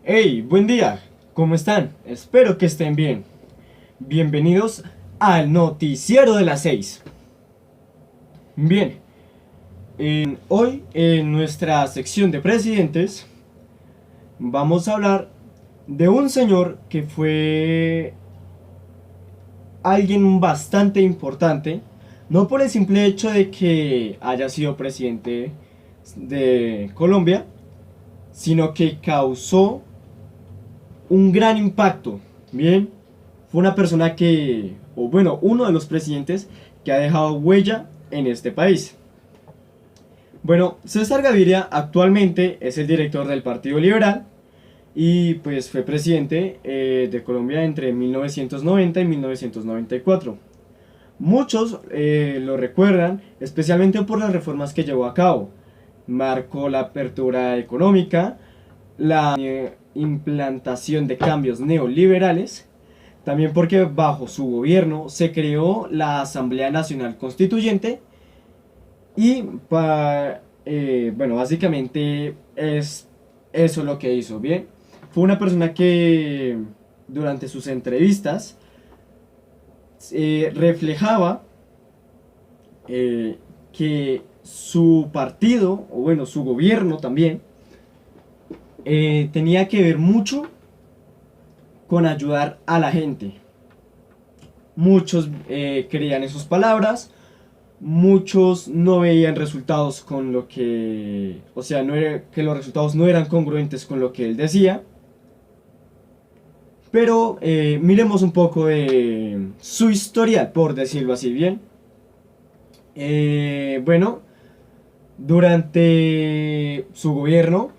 Hey, buen día, ¿cómo están? Espero que estén bien. Bienvenidos al Noticiero de las 6. Bien, hoy en nuestra sección de presidentes vamos a hablar de un señor que fue alguien bastante importante, no por el simple hecho de que haya sido presidente de Colombia, sino que causó un gran impacto. Bien, fue una persona que, o bueno, uno de los presidentes que ha dejado huella en este país. Bueno, César Gaviria actualmente es el director del Partido Liberal y pues fue presidente de Colombia entre 1990 y 1994. Muchos lo recuerdan especialmente por las reformas que llevó a cabo. Marcó la apertura económica, la implantación de cambios neoliberales, también porque bajo su gobierno se creó la Asamblea Nacional Constituyente y bueno, básicamente es eso lo que hizo, ¿bien? Fue una persona que durante sus entrevistas reflejaba que su partido, o bueno, su gobierno también, tenía que ver mucho con ayudar a la gente. Muchos creían en sus palabras, muchos no veían resultados con lo que, o sea, que los resultados no eran congruentes con lo que él decía. Pero miremos un poco de su historial, por decirlo así, bien. Bueno, durante su gobierno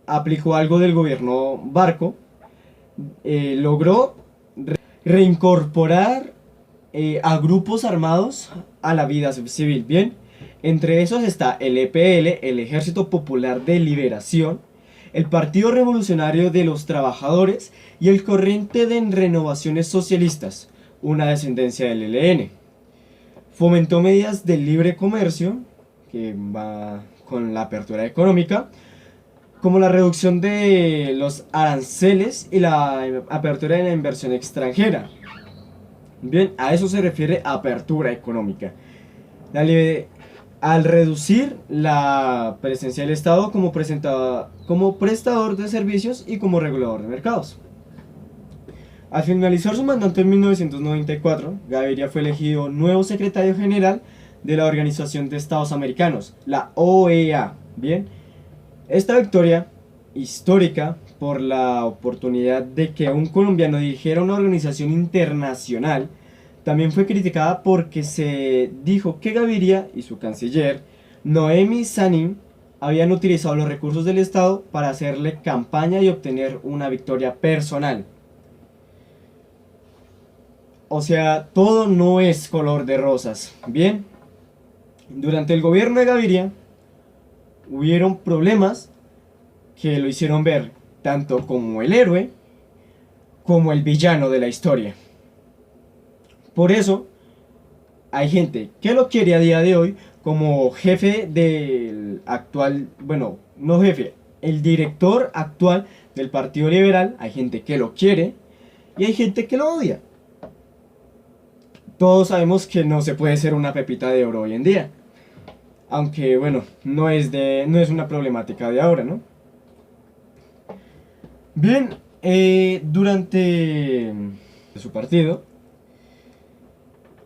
aplicó algo del gobierno Barco, logró reincorporar a grupos armados a la vida civil, bien. Entre esos está el EPL, el Ejército Popular de Liberación, el Partido Revolucionario de los Trabajadores y el Corriente de Renovaciones Socialistas, una descendencia del ELN. Fomentó medidas del libre comercio, que va con la apertura económica, como la reducción de los aranceles y la apertura de la inversión extranjera. Bien, a eso se refiere apertura económica. Al reducir la presencia del Estado como prestador de servicios y como regulador de mercados. Al finalizar su mandato en 1994, Gaviria fue elegido nuevo secretario general de la Organización de Estados Americanos, la OEA. Bien, esta victoria histórica por la oportunidad de que un colombiano dirigiera una organización internacional también fue criticada porque se dijo que Gaviria y su canciller, Noemi Sanín, habían utilizado los recursos del Estado para hacerle campaña y obtener una victoria personal. O sea, todo no es color de rosas. Bien, durante el gobierno de Gaviria hubieron problemas que lo hicieron ver tanto como el héroe como el villano de la historia. Por eso hay gente que lo quiere a día de hoy como jefe del actual, bueno, no jefe, el director actual del Partido Liberal. Hay gente que lo quiere y hay gente que lo odia. Todos sabemos que no se puede ser una pepita de oro hoy en día. Aunque bueno, no es una problemática de ahora, ¿no? Bien, durante su partido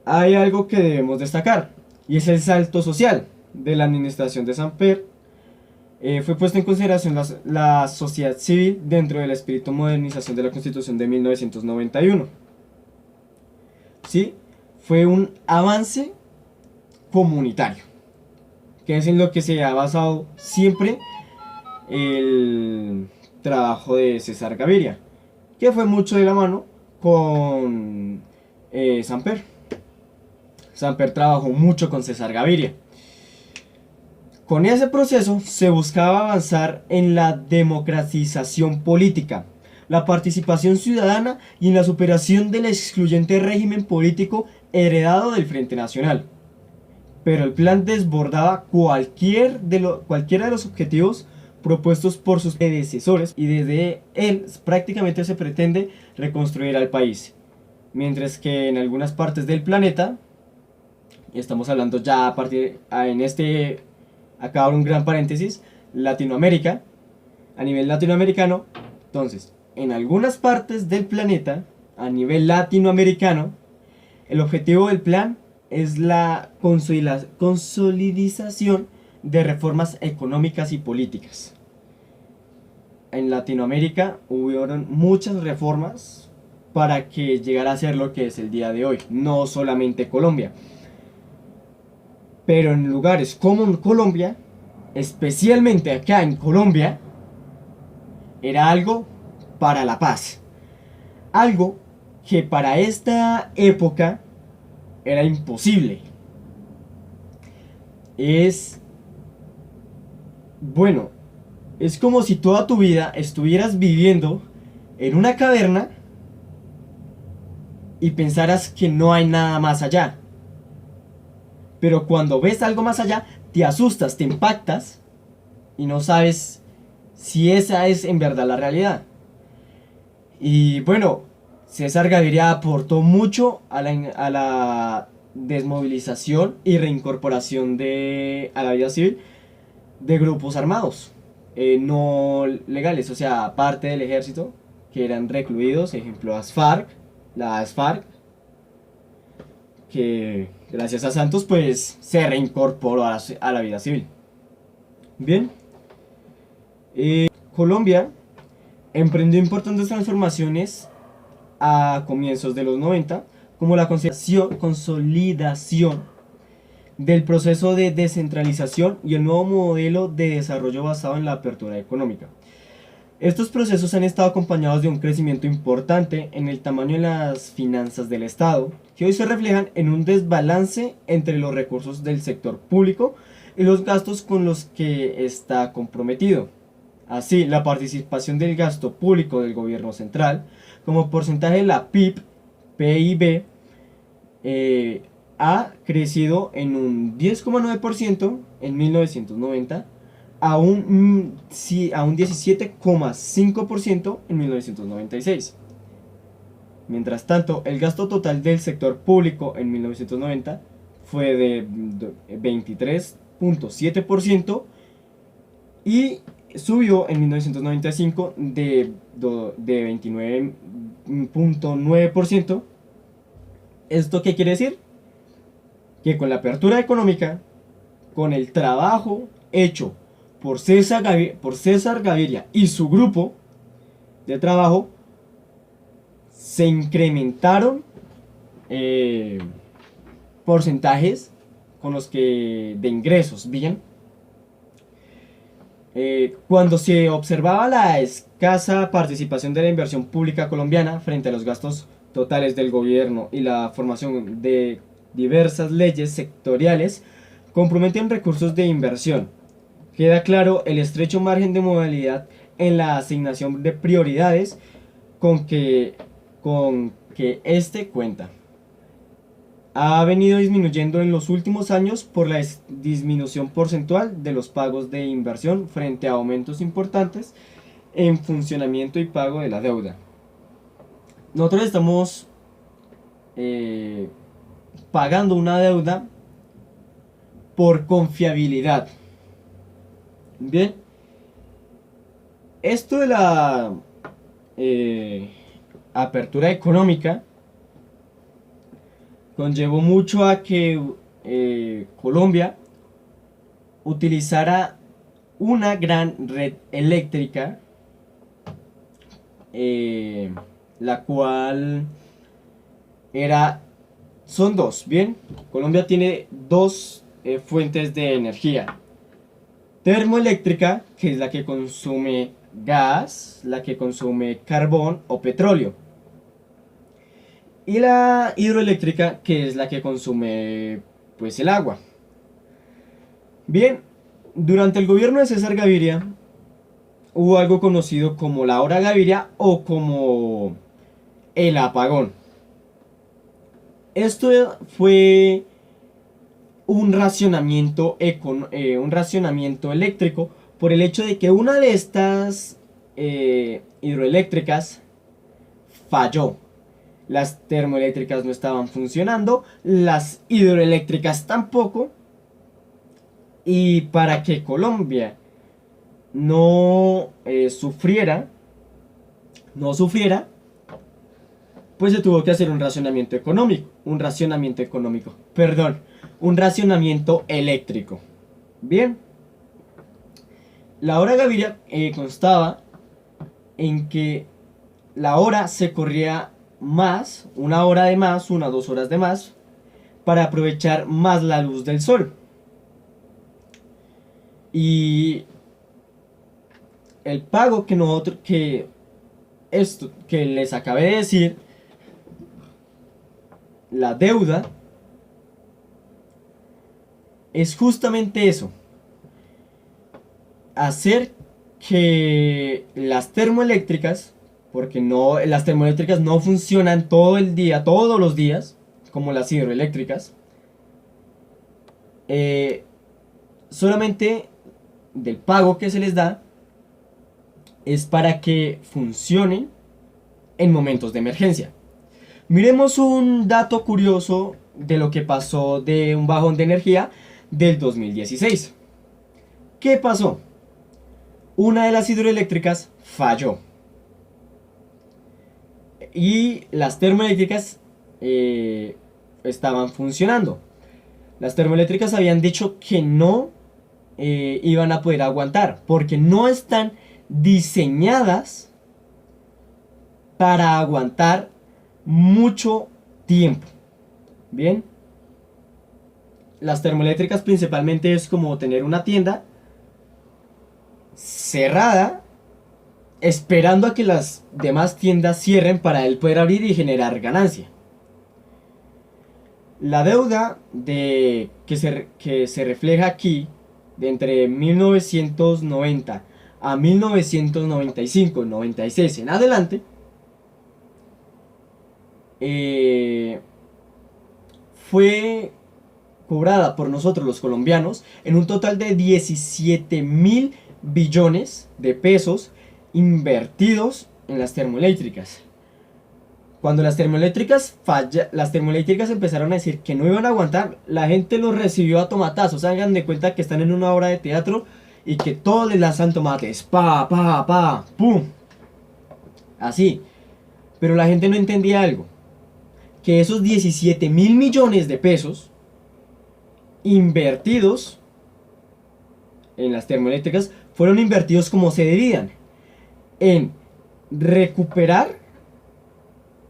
hay algo que debemos destacar, y es el salto social de la administración de Samper. Fue puesta en consideración la sociedad civil dentro del espíritu de modernización de la Constitución de 1991. ¿Sí? Fue un avance comunitario, que es en lo que se ha basado siempre el trabajo de César Gaviria, que fue mucho de la mano con Samper. Samper trabajó mucho con César Gaviria. Con ese proceso se buscaba avanzar en la democratización política, la participación ciudadana y en la superación del excluyente régimen político heredado del Frente Nacional. Pero el plan desbordaba cualquiera de los objetivos propuestos por sus predecesores, y desde él prácticamente se pretende reconstruir al país. Mientras que en algunas partes del planeta, estamos hablando ya a partir, acá abro un gran paréntesis, Latinoamérica, a nivel latinoamericano, entonces, en algunas partes del planeta, a nivel latinoamericano, el objetivo del plan es la consolidación de reformas económicas y políticas. En Latinoamérica hubieron muchas reformas para que llegara a ser lo que es el día de hoy, no solamente Colombia. Pero en lugares como Colombia, especialmente acá en Colombia, era algo para la paz. Algo que para esta época era imposible. Bueno, es como si toda tu vida estuvieras viviendo en una caverna y pensaras que no hay nada más allá. Pero cuando ves algo más allá, te asustas, te impactas y no sabes si esa es en verdad la realidad. Y bueno, César Gaviria aportó mucho a la desmovilización y reincorporación a la vida civil de grupos armados no legales, o sea, parte del ejército, que eran recluidos, ejemplo la ASFARC, que gracias a Santos pues se reincorporó a la vida civil. Bien, Colombia emprendió importantes transformaciones a comienzos de los 90, como la consolidación del proceso de descentralización y el nuevo modelo de desarrollo basado en la apertura económica. Estos procesos han estado acompañados de un crecimiento importante en el tamaño de las finanzas del Estado, que hoy se reflejan en un desbalance entre los recursos del sector público y los gastos con los que está comprometido. Así, la participación del gasto público del gobierno central como porcentaje de la PIB ha crecido en un 10,9% en 1990 a un 17,5% en 1996. Mientras tanto, el gasto total del sector público en 1990 fue de 23,7% y subió en 1995 de 29,9%. ¿Esto qué quiere decir? Que con la apertura económica, con el trabajo hecho por César Gaviria y su grupo de trabajo, se incrementaron porcentajes con los que de ingresos, bien. Cuando se observaba la escasa participación de la inversión pública colombiana frente a los gastos totales del gobierno y la formación de diversas leyes sectoriales comprometen recursos de inversión, queda claro el estrecho margen de modalidad en la asignación de prioridades con que este cuenta. Ha venido disminuyendo en los últimos años por la disminución porcentual de los pagos de inversión frente a aumentos importantes en funcionamiento y pago de la deuda. Nosotros estamos pagando una deuda por confiabilidad. Bien, esto de la apertura económica conllevó mucho a que Colombia utilizara una gran red eléctrica, la cual son dos, bien. Colombia tiene dos fuentes de energía: termoeléctrica, que es la que consume gas, la que consume carbón o petróleo, y la hidroeléctrica, que es la que consume pues el agua. Bien, durante el gobierno de César Gaviria hubo algo conocido como la hora Gaviria o como el apagón. Esto fue un racionamiento eléctrico por el hecho de que una de estas hidroeléctricas falló. Las termoeléctricas no estaban funcionando, las hidroeléctricas tampoco. Y para que Colombia no sufriera, pues se tuvo que hacer un racionamiento económico, un racionamiento eléctrico. Bien, la hora Gaviria constaba en que la hora se corría más, una hora de más, 2 horas de más, para aprovechar más la luz del sol. Y el pago que les acabé de decir, la deuda, es justamente eso: hacer que las termoeléctricas, porque las termoeléctricas no funcionan todo el día, todos los días, como las hidroeléctricas, solamente del pago que se les da es para que funcionen en momentos de emergencia. Miremos un dato curioso de lo que pasó de un bajón de energía del 2016. ¿Qué pasó? Una de las hidroeléctricas falló y las termoeléctricas estaban funcionando. Las termoeléctricas habían dicho que no iban a poder aguantar, porque no están diseñadas para aguantar mucho tiempo. Bien, las termoeléctricas principalmente es como tener una tienda cerrada esperando a que las demás tiendas cierren para él poder abrir y generar ganancia. La deuda que se refleja aquí, de entre 1990 a 1995, 96 en adelante, fue cobrada por nosotros los colombianos en un total de 17.000 billones de pesos invertidos en las termoeléctricas. Cuando las termoeléctricas empezaron a decir que no iban a aguantar, la gente los recibió a tomatazos. Hagan de cuenta que están en una obra de teatro y que todos les lanzan tomates. Pa, pa, pa, pum. Así. Pero la gente no entendía algo: que esos 17.000 millones de pesos invertidos en las termoeléctricas fueron invertidos como se debían, en recuperar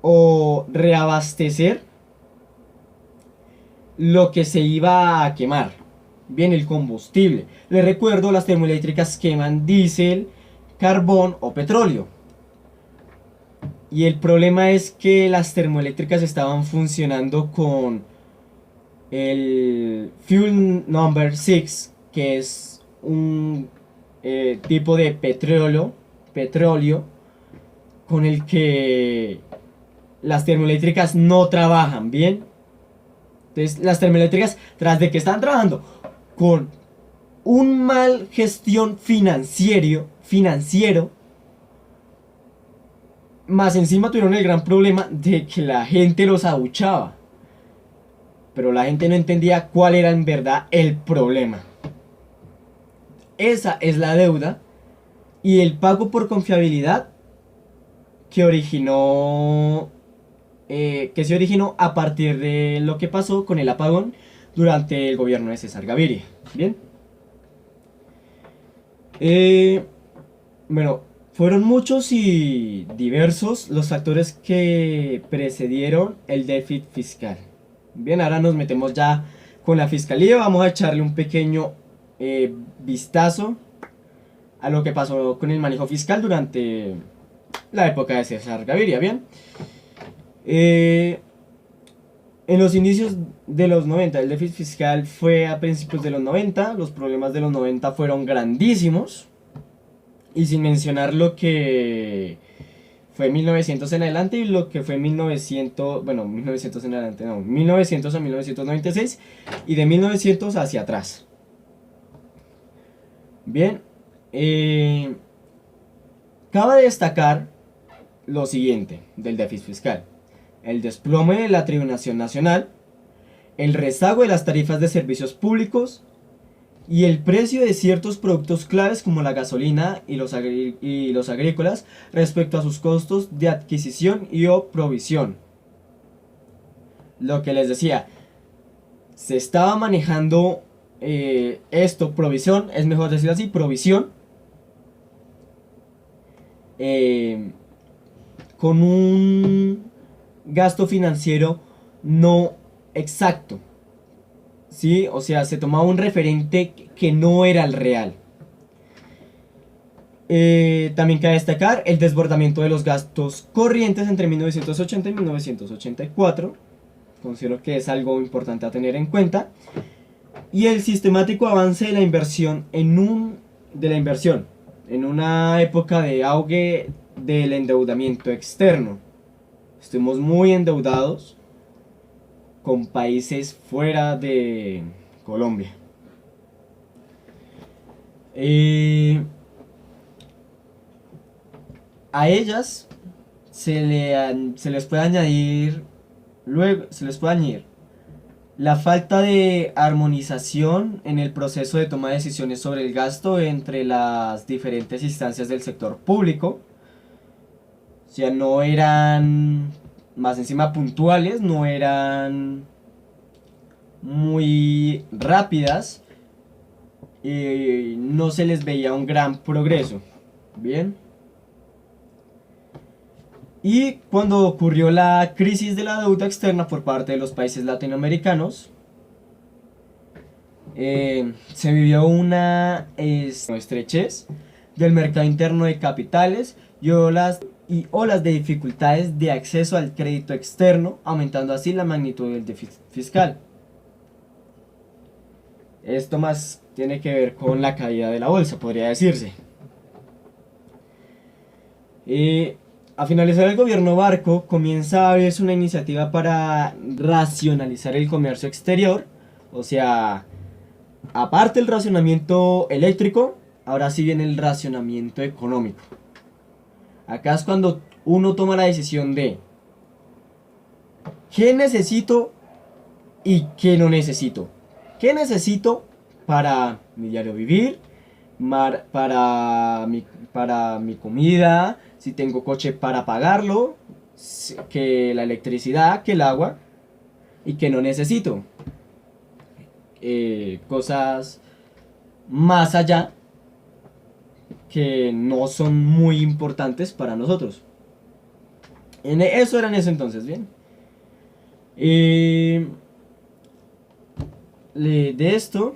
o reabastecer lo que se iba a quemar. Bien, el combustible. Les recuerdo, las termoeléctricas queman diésel, carbón o petróleo. Y el problema es que las termoeléctricas estaban funcionando con el Fuel Number 6, que es un tipo de petróleo con el que las termoeléctricas no trabajan bien. Entonces las termoeléctricas, tras de que están trabajando con un mal gestión financiero, más encima tuvieron el gran problema de que la gente los abuchaba, pero la gente no entendía cuál era en verdad el problema. Esa es la deuda y el pago por confiabilidad que se originó a partir de lo que pasó con el apagón durante el gobierno de César Gaviria. Bien. Bueno, fueron muchos y diversos los factores que precedieron el déficit fiscal. Bien, ahora nos metemos ya con la fiscalía. Vamos a echarle un pequeño vistazo a lo que pasó con el manejo fiscal durante la época de César Gaviria. Bien, en los inicios de los 90, el déficit fiscal fue a principios de los 90. Los problemas de los 90 fueron grandísimos, y sin mencionar lo que fue 1900 en adelante y lo que fue 1900 en adelante, no, 1900 a 1996 y de 1900 hacia atrás. Bien, Eh, Cabe destacar lo siguiente del déficit fiscal: el desplome de la tributación nacional, el rezago de las tarifas de servicios públicos y el precio de ciertos productos claves como la gasolina y los agrícolas respecto a sus costos de adquisición y o provisión. Lo que les decía, se estaba manejando provisión, es mejor decir así, provisión, con un gasto financiero no exacto, ¿sí? O sea, se tomaba un referente que no era el real. También cabe destacar el desbordamiento de los gastos corrientes entre 1980 y 1984. Considero que es algo importante a tener en cuenta. Y el sistemático avance de la inversión en una época de auge del endeudamiento externo. Estuvimos muy endeudados con países fuera de Colombia. A ellas se les puede añadir la falta de armonización en el proceso de toma de decisiones sobre el gasto entre las diferentes instancias del sector público. O sea, no eran más encima puntuales, no eran muy rápidas, no se les veía un gran progreso. Bien. Y cuando ocurrió la crisis de la deuda externa por parte de los países latinoamericanos, se vivió una estrechez del mercado interno de capitales y olas de dificultades de acceso al crédito externo, aumentando así la magnitud del déficit fiscal. Esto más tiene que ver con la caída de la bolsa, podría decirse. A finalizar el gobierno Barco, comienza a haberse una iniciativa para racionalizar el comercio exterior. O sea, aparte del racionamiento eléctrico, ahora sí viene el racionamiento económico. Acá es cuando uno toma la decisión de qué necesito y qué no necesito. ¿Qué necesito para mi diario vivir? Para mi comida, si tengo coche para pagarlo, que la electricidad, que el agua, y que no necesito. Cosas más allá que no son muy importantes para nosotros. Eso era en ese entonces, bien. De esto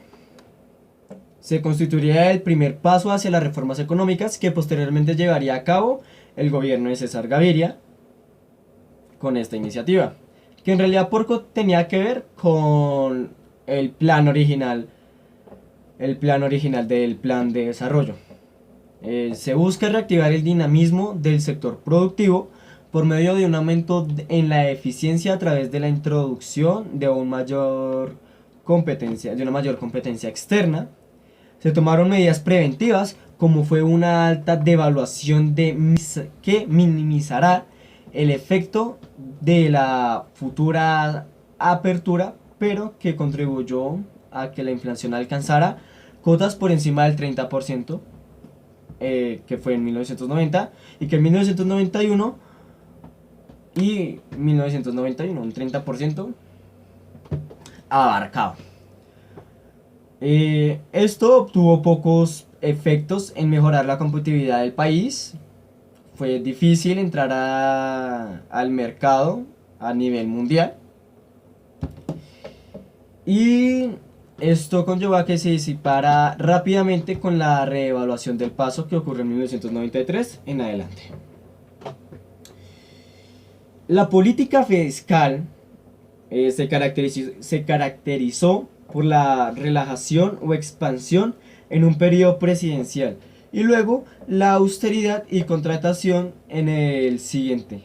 se constituiría el primer paso hacia las reformas económicas que posteriormente llevaría a cabo el gobierno de César Gaviria con esta iniciativa, que en realidad poco tenía que ver con el plan original del plan de desarrollo. Se busca reactivar el dinamismo del sector productivo por medio de un aumento en la eficiencia a través de la introducción de una mayor competencia externa. Se tomaron medidas preventivas, como fue una alta devaluación que minimizará el efecto de la futura apertura, pero que contribuyó a que la inflación alcanzara cotas por encima del 30%, que fue en 1990, y que en 1991 un 30% abarcado. Esto obtuvo pocos efectos en mejorar la competitividad del país. Fue difícil entrar al mercado a nivel mundial. Y esto conllevó a que se disipara rápidamente con la reevaluación del paso que ocurrió en 1993 en adelante. La política fiscal se caracterizó por la relajación o expansión en un periodo presidencial y luego la austeridad y contratación en el siguiente.